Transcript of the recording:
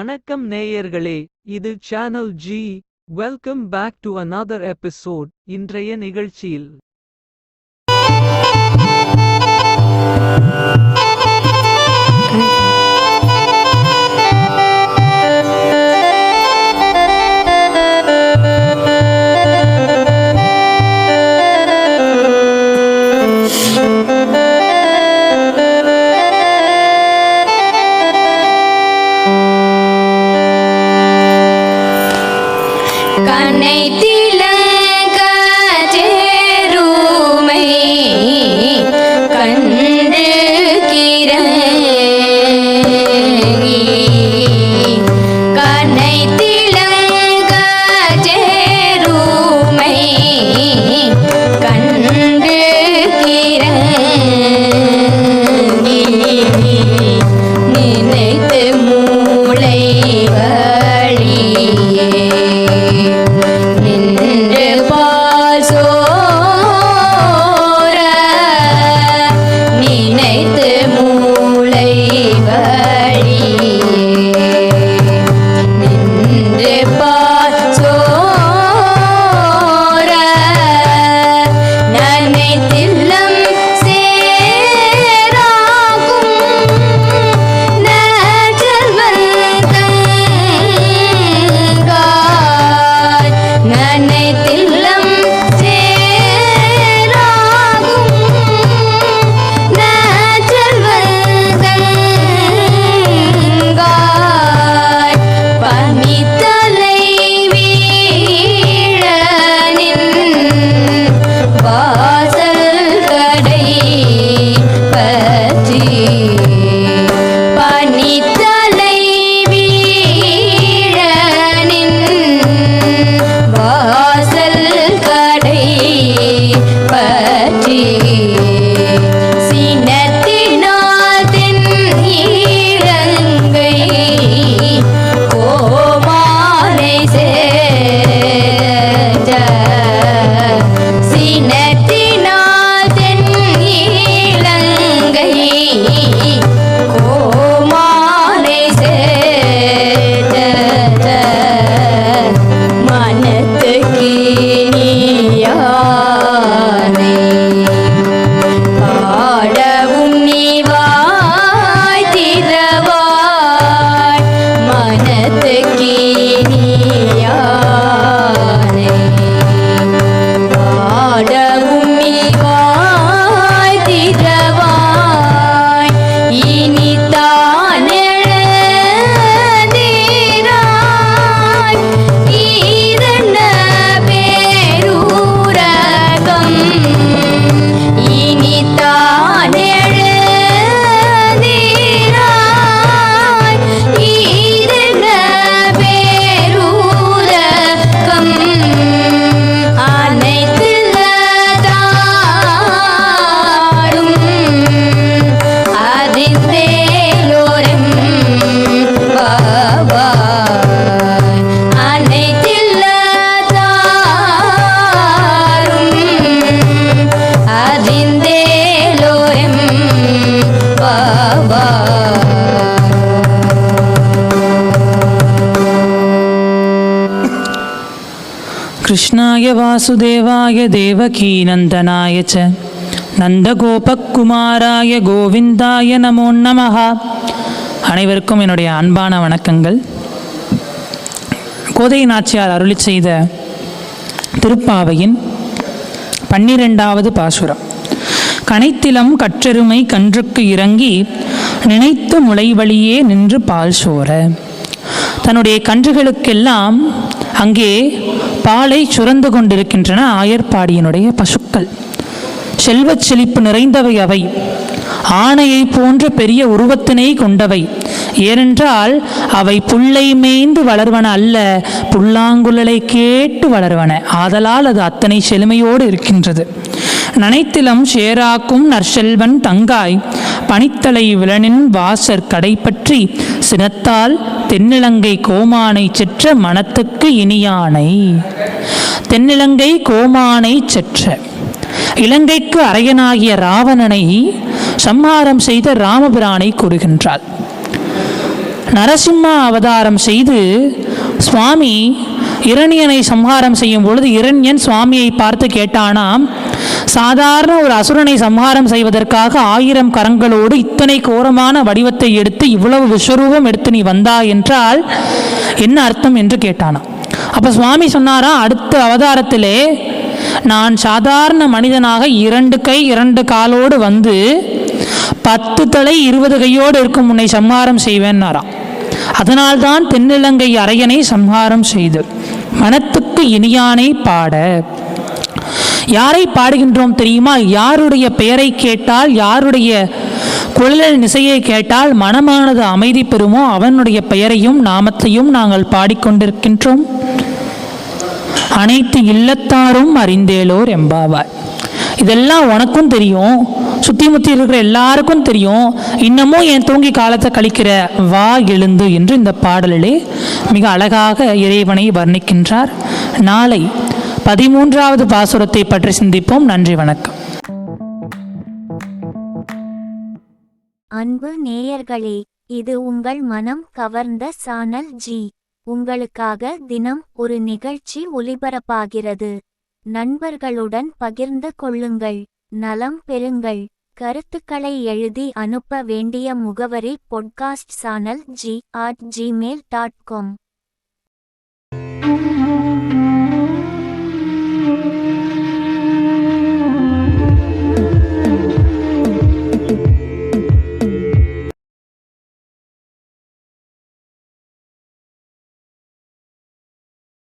வணக்கம் நேயர்களே, இது சேனல் ஜி. Welcome back to another episode. இன்றைய நிகழ்ச்சியில் கிருஷ்ணாய வாசுதேவாய தேவகீ நந்தனாய ச நந்தகோபகுமாராய கோவிந்தாய நமோ நமஹ. அனைவருக்கும் என்னுடைய அன்பான வணக்கங்கள். கோதை நாச்சியார் அருளி செய்த திருப்பாவையின் 12வது பாசுரம். கனைத்திலம் கற்றெருமை கன்றுக்கு இறங்கி நினைத்த முளைவழியே நின்று பால் சோர. தன்னுடைய கன்றுகளுக்கெல்லாம் அங்கே பாலை சுரந்து கொண்டிருக்கின்றன ஆயர்பாடியினுடைய பசுக்கள். செல்வச் செழிப்பு நிறைந்தவை அவை. ஆணையை போன்ற பெரிய உருவத்தினை கொண்டவை. ஏனென்றால் அவை புல்லை மேய்ந்து வளர்வன அல்ல, புல்லாங்குழலை கேட்டு வளர்வன. ஆதலால் அது அத்தனை செழுமையோடு இருக்கின்றது. நனைத்திலம் சேராக்கும் நற்செல்வன் தங்காய் பனித்தலை விலனின் வாசற் கடைப்பற்றி சினத்தால் தென்னிலங்கை கோமானை செற்ற மனத்துக்கு இனியானை. தென்னிலங்கை கோமானை செற்ற இலங்கைக்கு அரையனாகிய ராவணனை சம்ஹாரம் செய்த ராமபிரானை கூறுகின்றாள். நரசிம்ம அவதாரம் செய்து சுவாமி இரணியனை சம்ஹாரம் செய்யும் பொழுது இரண்யன் சுவாமியை பார்த்து கேட்டானாம், சாதாரண ஒரு அசுரனை சம்ஹாரம் செய்வதற்காக 1000 கரங்களோடு இத்தனை கோரமான வடிவத்தை எடுத்து இவ்வளவு விஸ்வரூபம் எடுத்து நீ வந்தா என்றால் என்ன அர்த்தம் என்று கேட்டானாம். அப்போ சுவாமி சொன்னாரா, அடுத்த அவதாரத்திலே நான் சாதாரண மனிதனாக 2 கை 2 காலோடு வந்து 10 தலை 20 கையோடு இருக்கும் உன்னை சம்ஹாரம் செய்வேன்னாராம். அதனால்தான் தென்னிலங்கை அரையனை சம்ஹாரம் செய்து மனத்துக்கு இனியானை பாட. யாரை பாடுகின்றோம் தெரியுமா? யாருடைய பெயரை கேட்டால், யாருடைய குழல் இசையை கேட்டால் மனமானது அமைதி பெறுமோ அவனுடைய பெயரையும் நாமத்தையும் நாங்கள் பாடிக்கொண்டிருக்கின்றோம். அனைத்து இல்லத்தாரும் அறிந்தேலோர் எம்பாவாய். இதெல்லாம் உனக்கும் தெரியும், சுத்தி முத்தி இருக்கிற எல்லாருக்கும் தெரியும். இன்னமும் என் தூங்கி காலத்தை கழிக்கிற, வா எழுந்து என்று இந்த பாடலிலே மிக அழகாக இறைவனை வர்ணிக்கின்றார். நாளை 13வது பாசுரத்தை பற்றி சிந்திப்போம். நன்றி, வணக்கம். அன்பு நேயர்களே, இது உங்கள் மனம் கவர்ந்த சானல் ஜி. உங்களுக்காக தினம் ஒரு நிகழ்ச்சி ஒளிபரப்பாகிறது. நண்பர்களுடன் பகிர்ந்து கொள்ளுங்கள், நலம் பெறுங்கள். கருத்துக்களை எழுதி அனுப்ப வேண்டிய முகவரி podcast channelg@gmail.com.